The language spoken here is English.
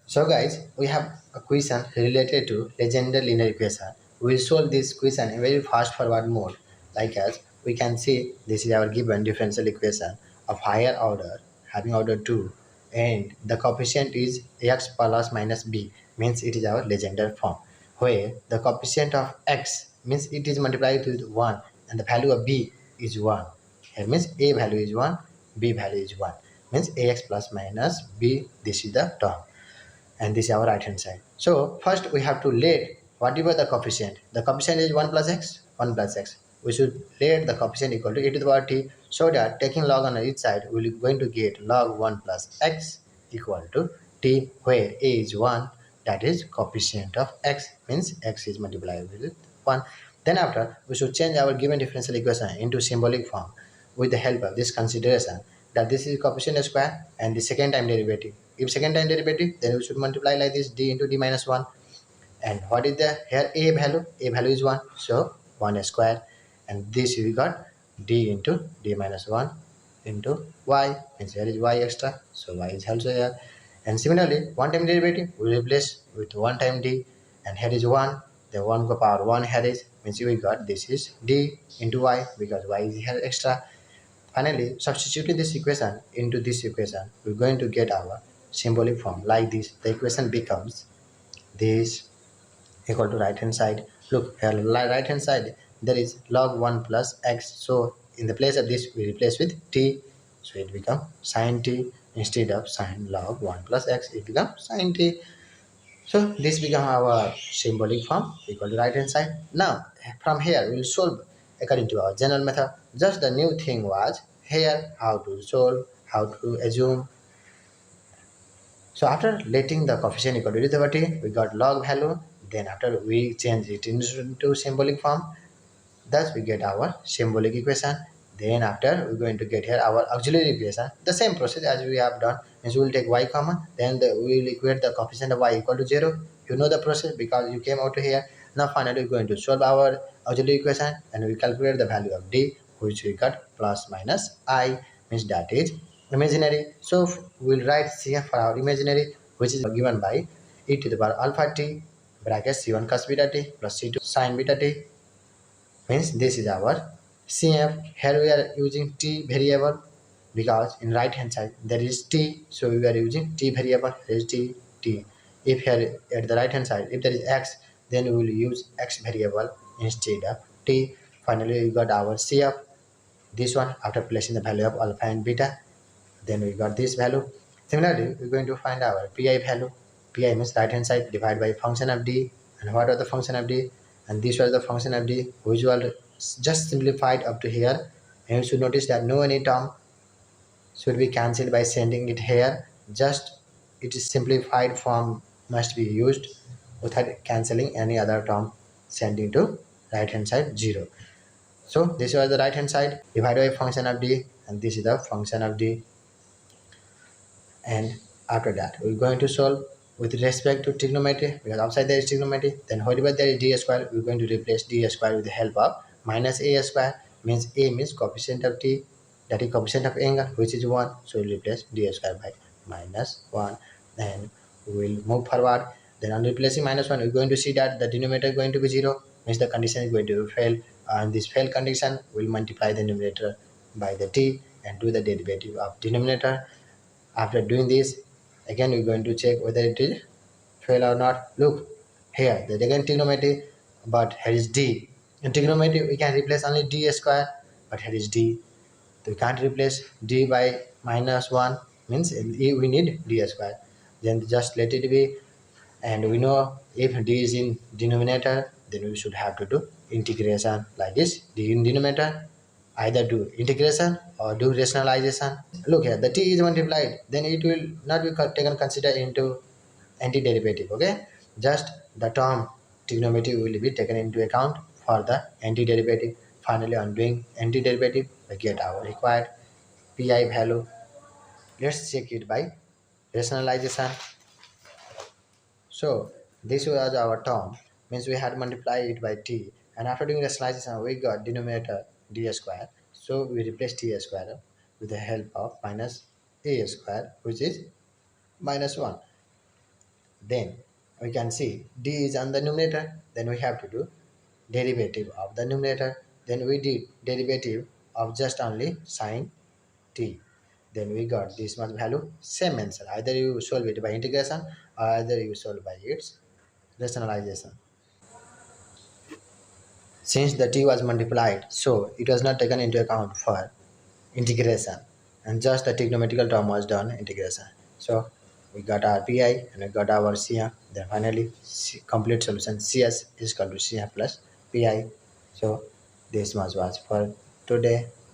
So guys, we have a question related to legendary linear equation. We will solve this question in very fast forward mode. Like as we can see, this is our given differential equation of higher order having order 2 and the coefficient is x plus minus b means it is our legendary form where the coefficient of x means it is multiplied with 1 and the value of b is 1. Here means a value is 1, b value is 1 means ax plus minus b, this is the term and this is our right hand side. So first we have to let whatever the coefficient. The coefficient is 1 plus x, 1 plus x. We should let the coefficient equal to e to the power t so that taking log on each side we are going to get log 1 plus x equal to t where a is 1, that is coefficient of x means x is multiplied with 1. Then after we should change our given differential equation into symbolic form with the help of this consideration that this is coefficient square and the second time derivative. If second time derivative, then we should multiply like this d into d minus 1. And what is the here a value? A value is 1, so 1 square. And this we got d into d minus 1 into y, means here is y extra, so y is also here. And similarly, one time derivative we replace with one time d, and here is 1, the 1 go power 1 here is, means we got this is d into y because y is here extra. Finally, substituting this equation into this equation, we're going to get our symbolic form like this. The equation becomes this equal to right hand side. Look here, right hand side there is log 1 plus x. So in the place of this we replace with t. So it becomes sine t instead of sine log 1 plus x. It becomes sine t. So this become our symbolic form equal to right hand side. Now from here we will solve according to our general method. Just the new thing was here how to solve, how to assume. So after letting the coefficient equal to t, we got log value. Then after we change it into symbolic form, thus we get our symbolic equation. Then after we're going to get here our auxiliary equation. The same process as we have done. Means we will take y common. Then we will equate the coefficient of y equal to 0. You know the process because you came out to here. Now finally we're going to solve our auxiliary equation and we calculate the value of d, which we got plus minus I, means that is imaginary. So we'll write CF for our imaginary, which is given by e to the power alpha t bracket c1 cos beta t plus c2 sin beta t, means this is our CF. Here we are using t variable because in right hand side there is t, so we are using t variable. Here is t. If here at the right hand side if there is x, then we will use x variable instead of t. Finally we got our CF, this one after placing the value of alpha and beta, then we got this value. Similarly we're going to find our pi value. Pi means right hand side divided by function of d. And what are the function of d? And this was the function of d, which was just simplified up to here. And you should notice that no any term should be cancelled by sending it here. Just it is simplified form must be used without cancelling any other term, sending to right hand side 0. So this was the right hand side divided by function of d, and this is the function of d. And after that we're going to solve with respect to trigonometry because outside there is trigonometry. Then wherever there is d square, we're going to replace d square with the help of minus a square, means a means coefficient of t, that is coefficient of angle, which is 1, so we'll replace d square by minus 1. And we'll move forward. Then on replacing minus 1, we're going to see that the denominator is going to be 0, means the condition is going to fail, and this fail condition will multiply the numerator by the t and do the derivative of denominator. After doing this, again we're going to check whether it is fail or not. Look here, there's again trigonometry, but here is d. In trigonometry we can replace only d square, but here is d, so we can't replace d by minus 1, means we need d square. Then just let it be. And we know if d is in denominator, then we should have to do integration like this. D in denominator, either do integration or do rationalization. Look here, the t is multiplied, then it will not be taken considered into antiderivative. Okay, just the term trigonometry will be taken into account for the antiderivative. Finally on doing antiderivative we get our required pi value. Let's check it by rationalization. So this was our term, means we had multiplied it by t, and after doing rationalization we got denominator d square, so we replace t square with the help of minus a square, which is minus 1. Then we can see d is on the numerator, then we have to do derivative of the numerator. Then we did derivative of just only sine t. Then we got this much value, same answer. Either you solve it by integration or either you solve by its rationalization. Since the t was multiplied, so it was not taken into account for integration, and just the trigonometrical term was done integration. So we got our pi and we got our CF. Then finally complete solution CS is equal to CF plus pi. So this much was for today.